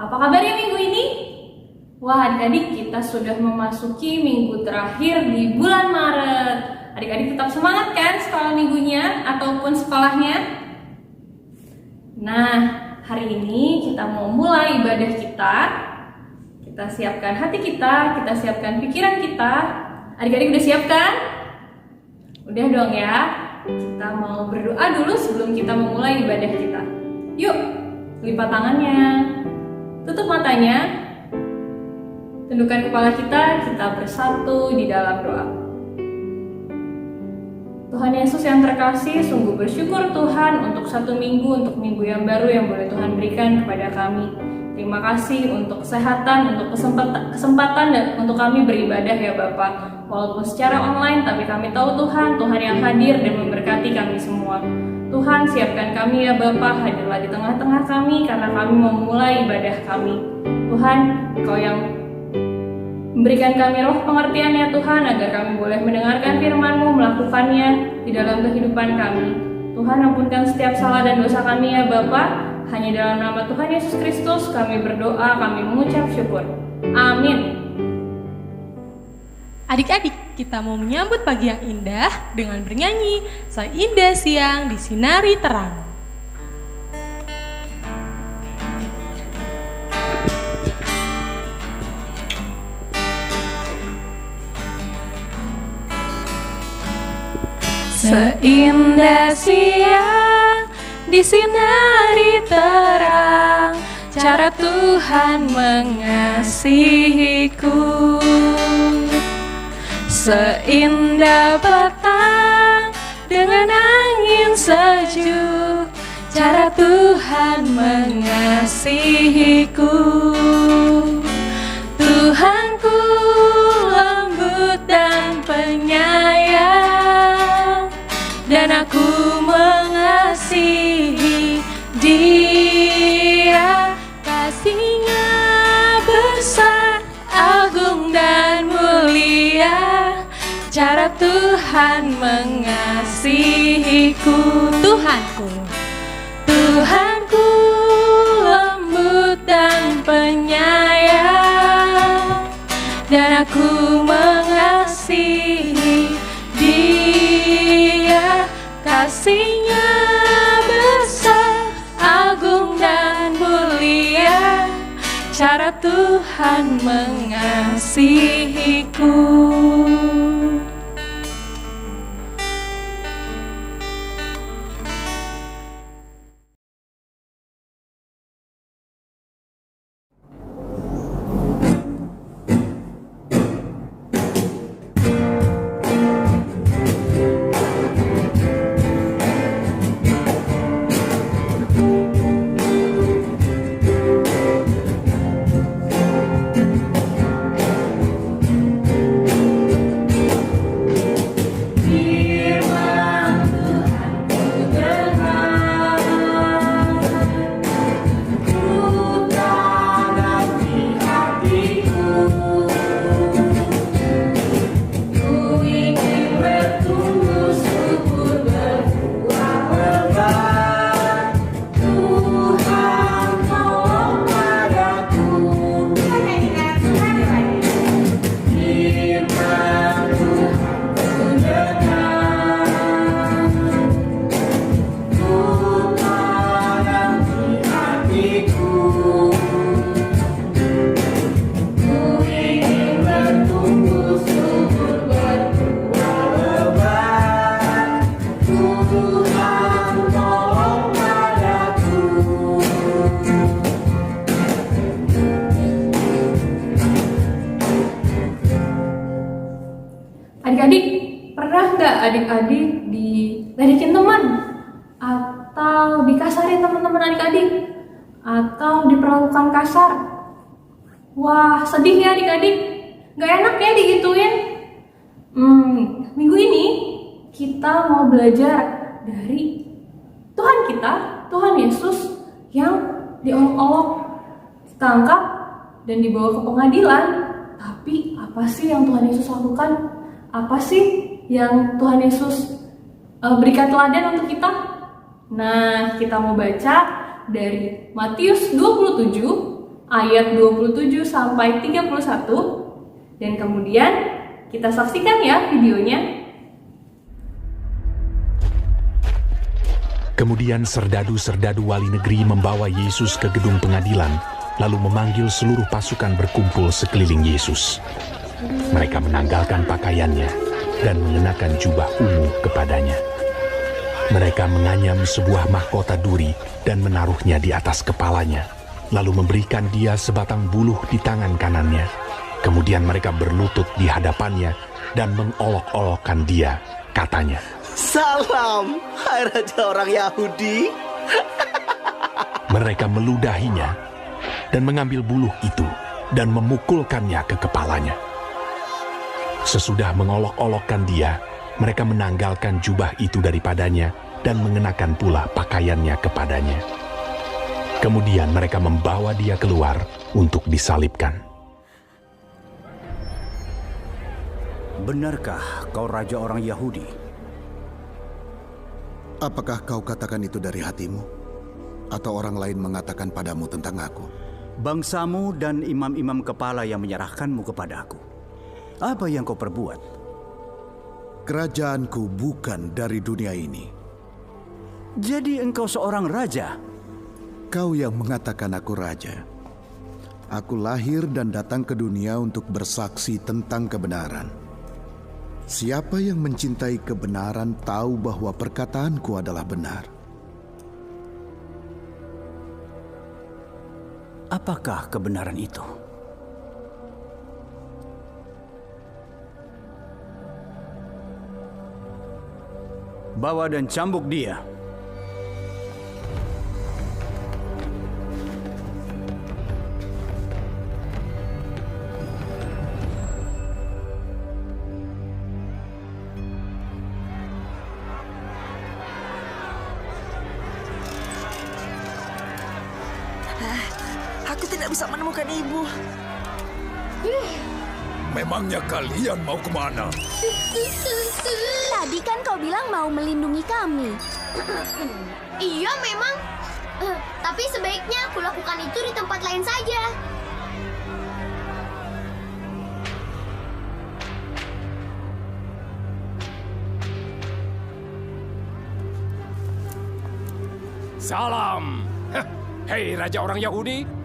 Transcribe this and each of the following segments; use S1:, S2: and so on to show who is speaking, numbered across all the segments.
S1: Apa kabarnya minggu ini? Wah, adik-adik, kita sudah memasuki minggu terakhir di bulan Maret. Adik-adik tetap semangat kan sekolah minggunya ataupun sekolahnya? Nah, hari ini kita mau mulai ibadah kita. Kita siapkan hati kita siapkan pikiran kita. Adik-adik udah siap kan? Udah dong ya. Kita mau berdoa dulu sebelum kita memulai ibadah kita. Yuk, lipat tangannya, tutup matanya, tundukkan kepala kita bersatu di dalam doa. Tuhan Yesus yang terkasih, sungguh bersyukur Tuhan untuk satu minggu, untuk minggu yang baru yang boleh Tuhan berikan kepada kami. Terima kasih untuk kesehatan, untuk kesempatan dan untuk kami beribadah ya Bapak. Walaupun secara online, tapi kami tahu Tuhan yang hadir dan memberkati kami semua. Tuhan, siapkan kami ya Bapak, hadirlah di tengah-tengah kami karena kami mau memulai ibadah kami. Tuhan, Engkau yang memberikan kami roh pengertian ya Tuhan, agar kami boleh mendengarkan firman-Mu, melakukannya di dalam kehidupan kami. Tuhan, ampunkan setiap salah dan dosa kami ya Bapak. Hanya dalam nama Tuhan Yesus Kristus kami berdoa, kami mengucap syukur. Amin.
S2: Adik-adik, kita mau menyambut pagi yang indah dengan bernyanyi Seindah Siang Disinari Terang.
S3: Seindah siang disinari terang, cara Tuhan mengasihiku. Seindah petang dengan angin sejuk, cara Tuhan mengasihiku. Tuhanku lembut dan penyayang, dan aku mengasihi Dia. Kasih-Nya besar, agung dan mulia, cara Tuhan mengasihiku. Tuhanku lembut dan penyayang, dan aku mengasihi Dia. Kasih-Nya besar, agung dan mulia, cara Tuhan mengasihiku.
S1: Adik-adik, pernah nggak adik-adik diledekin teman? Atau dikasarin teman-teman adik-adik? Atau diperlakukan kasar? Wah, sedih ya adik-adik? Nggak enak ya digituin? Minggu ini kita mau belajar dari Tuhan kita, Tuhan Yesus yang diolok-olok, ditangkap, dan dibawa ke pengadilan. Tapi apa sih yang Tuhan Yesus lakukan? Apa sih yang Tuhan Yesus berikan teladan untuk kita? Nah, kita mau baca dari Matius 27 ayat 27 sampai 31. Dan kemudian kita saksikan ya videonya.
S4: Kemudian serdadu-serdadu wali negeri membawa Yesus ke gedung pengadilan, lalu memanggil seluruh pasukan berkumpul sekeliling Yesus. Mereka menanggalkan pakaiannya dan mengenakan jubah ungu kepadanya. Mereka menganyam sebuah mahkota duri dan menaruhnya di atas kepalanya, lalu memberikan dia sebatang buluh di tangan kanannya. Kemudian mereka berlutut di hadapannya dan mengolok-olokkan dia, katanya,
S5: "Salam, hai Raja orang Yahudi."
S4: Mereka meludahinya dan mengambil buluh itu dan memukulkannya ke kepalanya. Sesudah mengolok-olokkan dia, mereka menanggalkan jubah itu daripadanya dan mengenakan pula pakaiannya kepadanya. Kemudian mereka membawa dia keluar untuk disalibkan.
S6: "Benarkah kau Raja orang Yahudi?"
S7: Apakah kau katakan itu dari hatimu? Atau orang lain mengatakan padamu tentang aku?
S6: "Bangsamu dan imam-imam kepala yang menyerahkanmu kepadaku. Apa yang kau perbuat?"
S7: Kerajaanku bukan dari dunia ini.
S6: "Jadi engkau seorang raja?"
S7: Kau yang mengatakan aku raja. Aku lahir dan datang ke dunia untuk bersaksi tentang kebenaran. Siapa yang mencintai kebenaran tahu bahwa perkataanku adalah benar.
S6: Apakah kebenaran itu? Bawa dan cambuk dia.
S5: Aku tidak bisa menemukan ibu.
S8: Memangnya kalian mau kemana?
S9: Tadi kan kau bilang mau melindungi kami.
S10: Iya memang. Tapi sebaiknya aku lakukan itu di tempat lain saja.
S8: Salam. Hei Raja orang Yahudi.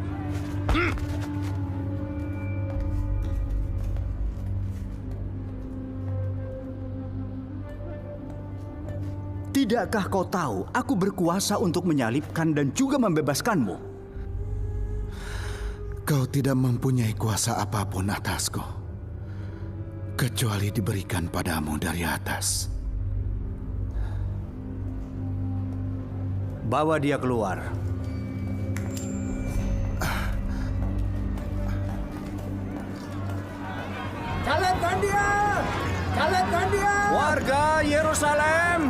S6: Tidakkah kau tahu aku berkuasa untuk menyalibkan dan juga membebaskanmu?
S7: Kau tidak mempunyai kuasa apapun atasku, kecuali diberikan padamu dari atas.
S6: Bawa dia keluar.
S5: Salibkan dia! Salibkan dia!
S6: Warga Yerusalem,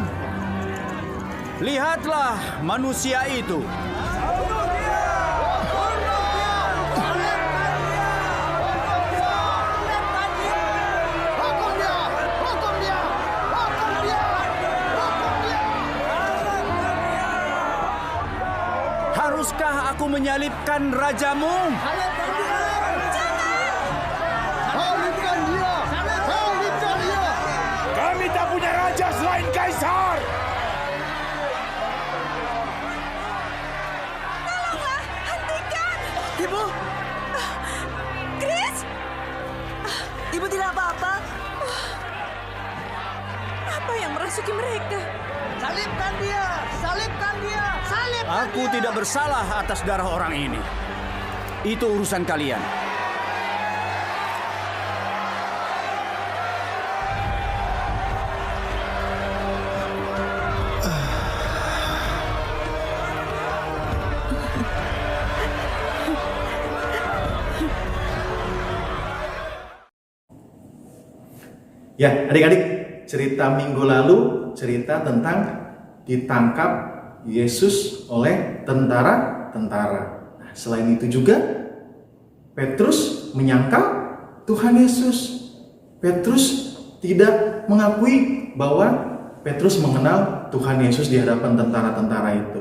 S6: lihatlah manusia itu. Haruskah aku menyalibkan rajamu?
S8: Kami tak punya raja selain Kaisar.
S5: Ibu!
S9: Chris,
S5: Ibu tidak apa-apa.
S9: apa yang merasuki mereka?
S5: Salibkan dia! Salibkan dia! Salibkan
S6: Aku tidak bersalah atas darah orang ini. Itu urusan kalian.
S11: Ya, adik-adik, cerita minggu lalu cerita tentang ditangkap Yesus oleh tentara-tentara. Nah, selain itu juga Petrus menyangkal Tuhan Yesus. Petrus tidak mengakui bahwa Petrus mengenal Tuhan Yesus di hadapan tentara-tentara itu.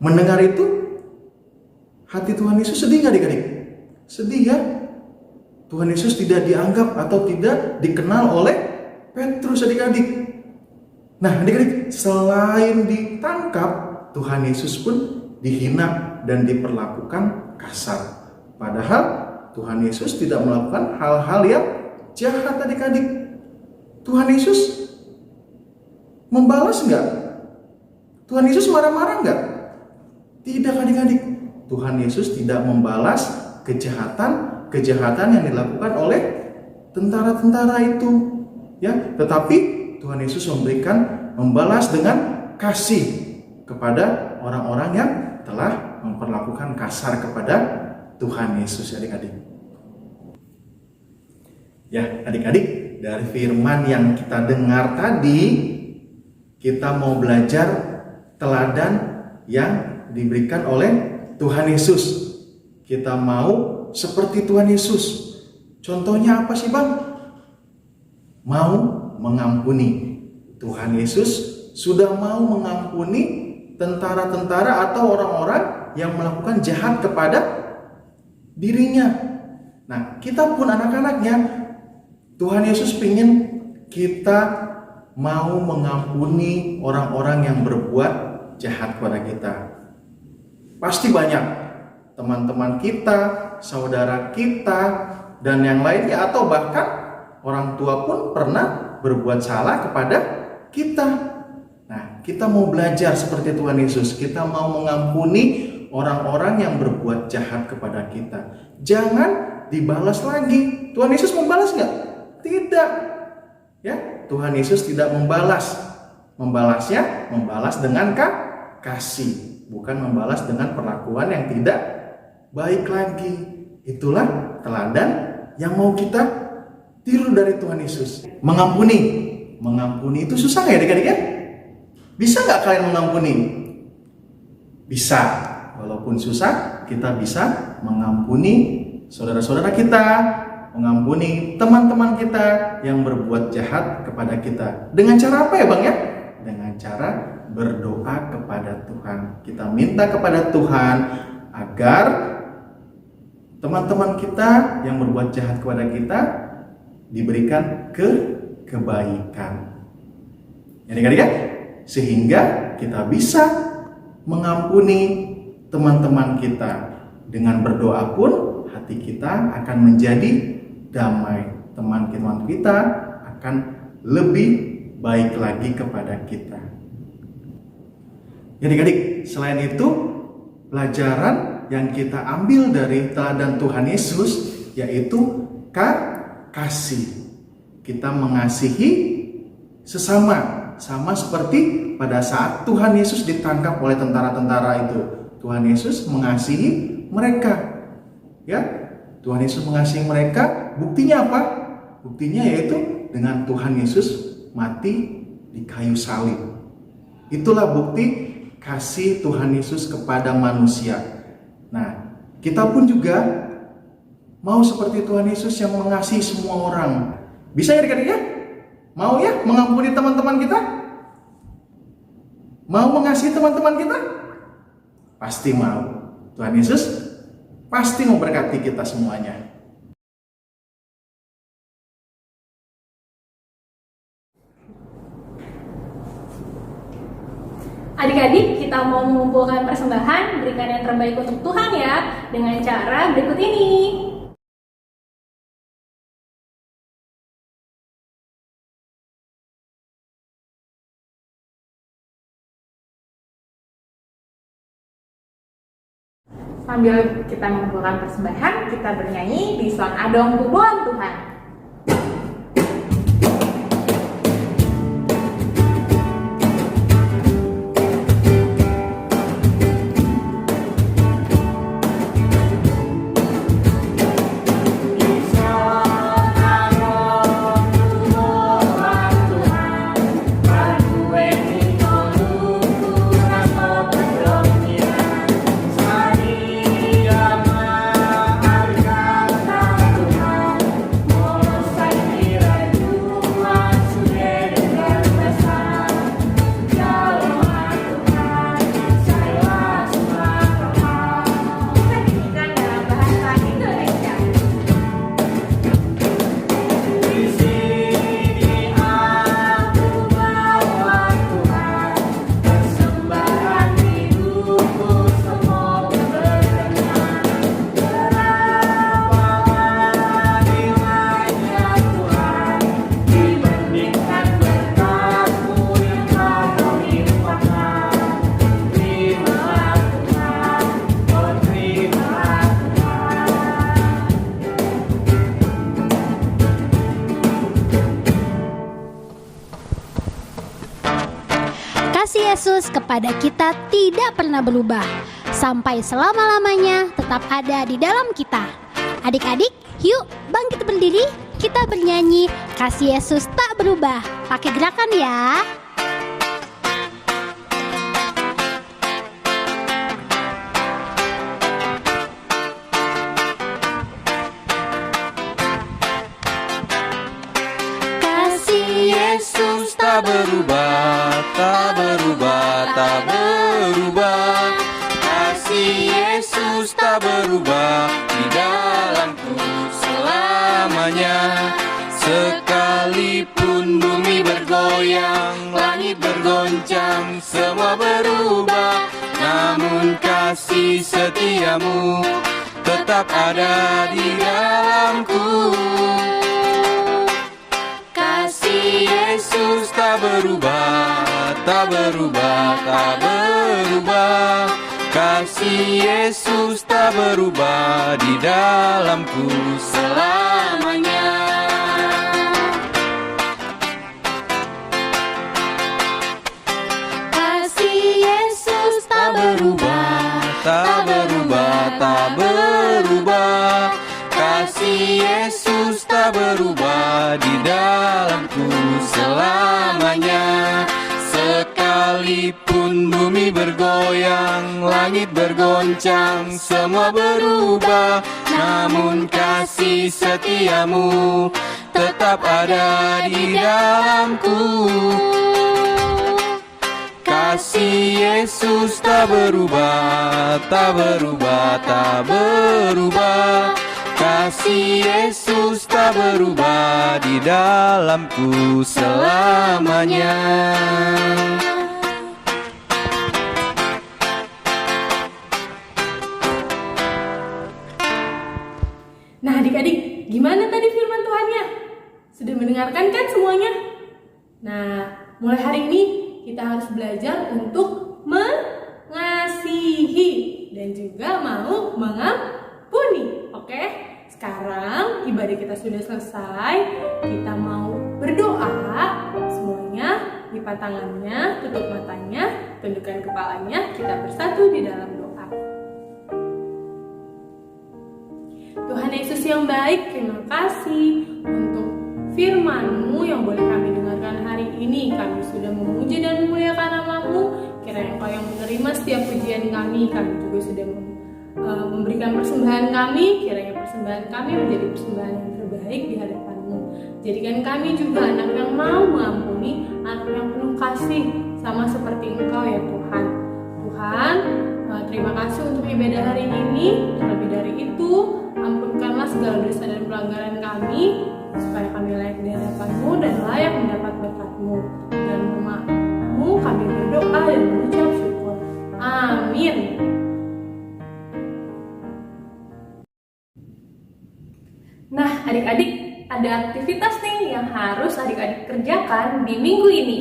S11: Mendengar itu, hati Tuhan Yesus sedih nggak adik-adik? Sedih ya. Tuhan Yesus tidak dianggap atau tidak dikenal oleh Petrus adik-adik. Nah adik-adik, selain ditangkap, Tuhan Yesus pun dihina dan diperlakukan kasar. Padahal Tuhan Yesus tidak melakukan hal-hal yang jahat adik-adik. Tuhan Yesus membalas enggak? Tuhan Yesus marah-marah enggak? Tidak adik-adik. Tuhan Yesus tidak membalas kejahatan yang dilakukan oleh tentara-tentara itu. Ya, tetapi Tuhan Yesus membalas dengan kasih kepada orang-orang yang telah memperlakukan kasar kepada Tuhan Yesus adik-adik. Ya, adik-adik, dari firman yang kita dengar tadi, kita mau belajar teladan yang diberikan oleh Tuhan Yesus. Kita mau seperti Tuhan Yesus. Contohnya apa sih Bang? Mau mengampuni. Tuhan Yesus sudah mau mengampuni tentara-tentara atau orang-orang yang melakukan jahat kepada dirinya. Nah, kita pun anak-anaknya, Tuhan Yesus ingin kita mau mengampuni orang-orang yang berbuat jahat kepada kita. Pasti banyak teman-teman kita, saudara kita, dan yang lainnya, atau bahkan orang tua pun pernah berbuat salah kepada kita. Nah, kita mau belajar seperti Tuhan Yesus. Kita mau mengampuni orang-orang yang berbuat jahat kepada kita. Jangan dibalas lagi. Tuhan Yesus membalas nggak? Tidak. Ya, Tuhan Yesus tidak membalas. Membalas dengan kasih, bukan membalas dengan perlakuan yang tidak baik lagi. Itulah teladan yang mau kita tiru dari Tuhan Yesus. Mengampuni itu susah ya adik-adik ya? Bisa nggak kalian mengampuni? Bisa. Walaupun susah, kita bisa mengampuni saudara-saudara kita, mengampuni teman-teman kita yang berbuat jahat kepada kita. Dengan cara apa ya Bang ya? Dengan cara berdoa kepada Tuhan. Kita minta kepada Tuhan agar teman-teman kita yang berbuat jahat kepada kita diberikan kebaikan. Adik-adik ya? Sehingga kita bisa mengampuni teman-teman kita. Dengan berdoa pun hati kita akan menjadi damai. Teman-teman kita akan lebih baik lagi kepada kita. Adik-adik, selain itu pelajaran yang kita ambil dari teladan Tuhan Yesus yaitu kasih. Kita mengasihi sesama, sama seperti pada saat Tuhan Yesus ditangkap oleh tentara-tentara itu. Tuhan Yesus mengasihi mereka. Ya, Tuhan Yesus mengasihi mereka. Buktinya apa? Buktinya yaitu dengan Tuhan Yesus mati di kayu salib. Itulah bukti kasih Tuhan Yesus kepada manusia. Nah, kita pun juga mau seperti Tuhan Yesus yang mengasihi semua orang. Bisa ya adik-adik ya? Mau ya mengampuni teman-teman kita? Mau mengasihi teman-teman kita? Pasti mau. Tuhan Yesus pasti memberkati kita semuanya.
S1: Adik-adik, kita mau mengumpulkan persembahan, berikan yang terbaik untuk Tuhan ya, dengan cara berikut ini. Sambil kita mengumpulkan persembahan, kita bernyanyi di Son Adong Tubuhan Tuhan.
S10: Tuhan Yesus kepada kita tidak pernah berubah. Sampai selama-lamanya tetap ada di dalam kita. Adik-adik, yuk bangkit berdiri, kita bernyanyi Kasih Yesus tak berubah. Pakai gerakan ya.
S12: Yesus tak berubah, tak berubah, tak berubah. Kasih Yesus tak berubah di dalamku selamanya. Sekalipun bumi bergoyang, langit bergoncang, semua berubah, namun kasih setiamu tetap ada di dalamku. Yesus tak berubah, tak berubah, tak berubah. Kasih Yesus tak berubah di dalamku selamanya.
S10: Kasih Yesus tak berubah,
S12: tak berubah, tak berubah. Kasih Yesus tak berubah di dalamku selamanya. Sekalipun bumi bergoyang, langit bergoncang, semua berubah, namun kasih setiamu tetap ada di dalamku. Kasih Yesus tak berubah, tak berubah, tak berubah. Kasih Yesus tak berubah di dalamku selamanya.
S2: Nah adik-adik, gimana tadi firman Tuhannya? Sudah mendengarkan kan semuanya? Nah, mulai hari ini kita harus belajar untuk mengasihi dan juga mau mengampuni. Oke? Sekarang ibadah kita sudah selesai. Kita mau berdoa. Semuanya lipat tangannya, tutup matanya, tundukkan kepalanya. Kita bersatu di dalam doa. Tuhan Yesus yang baik, terima kasih untuk firman-Mu yang boleh kami dengarkan hari ini. Kami sudah memuji dan memuliakan nama-Mu. Kiranya Engkau yang menerima setiap pujian kami. Kami juga sudah memberikan persembahan kami. Kiranya persembahan kami menjadi persembahan yang terbaik di hadapan-Mu. Jadikan kami juga anak yang mau mengampuni, anak yang penuh kasih, sama seperti Engkau ya Tuhan. Tuhan, terima kasih untuk ibadah hari ini. Terlebih dari itu, ampunkanlah segala dosa dan pelanggaran kami, supaya kami layak di hadapan-Mu dan layak mendapat berkat-Mu. Dan nama-Mu kami berdoa dan mengucap syukur. Amin. Nah, adik-adik, ada aktivitas nih yang harus adik-adik kerjakan di minggu ini.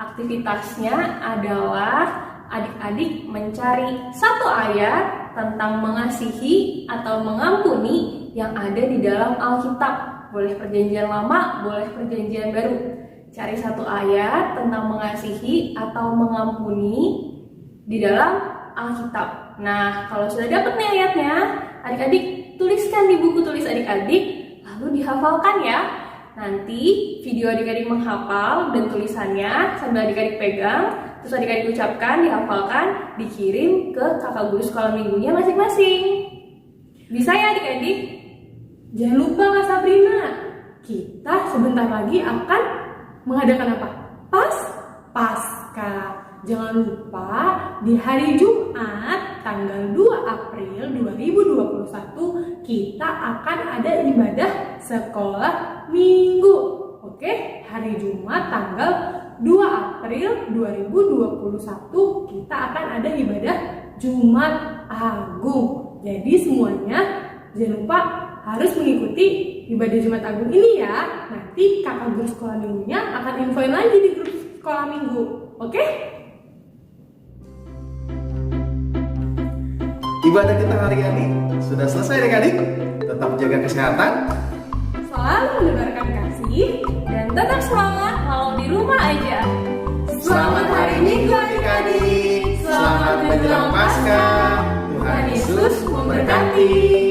S2: Aktivitasnya adalah adik-adik mencari satu ayat tentang mengasihi atau mengampuni yang ada di dalam Alkitab. Boleh perjanjian lama, boleh perjanjian baru. Cari satu ayat tentang mengasihi atau mengampuni di dalam Alkitab. Nah, kalau sudah dapat nih ayatnya, adik-adik tuliskan di buku tulis adik-adik, lalu dihafalkan ya. Nanti video adik-adik menghafal dan tulisannya sambil adik-adik pegang, terus adik-adik ucapkan, dihafalkan, dikirim ke kakak guru sekolah minggunya masing-masing. Bisa ya adik-adik? Jangan lupa Kak Sabrina, kita sebentar lagi akan mengadakan apa? Pasca. Jangan lupa di hari Jumat tanggal 2 April 2021 kita akan ada ibadah sekolah minggu. Oke, hari Jumat tanggal 2 April 2021 kita akan ada ibadah Jumat Agung. Jadi semuanya jangan lupa harus mengikuti ibadah Jumat Agung ini ya. Nanti kakak guru sekolah minggunya akan infoin lagi di grup sekolah minggu. Oke?
S11: Ibadah kita hari ini sudah selesai adik-adik. Tetap jaga kesehatan,
S1: selalu menebarkan kasih, dan tetap semangat walau di rumah aja. Selamat hari Minggu adik-adik.
S13: hari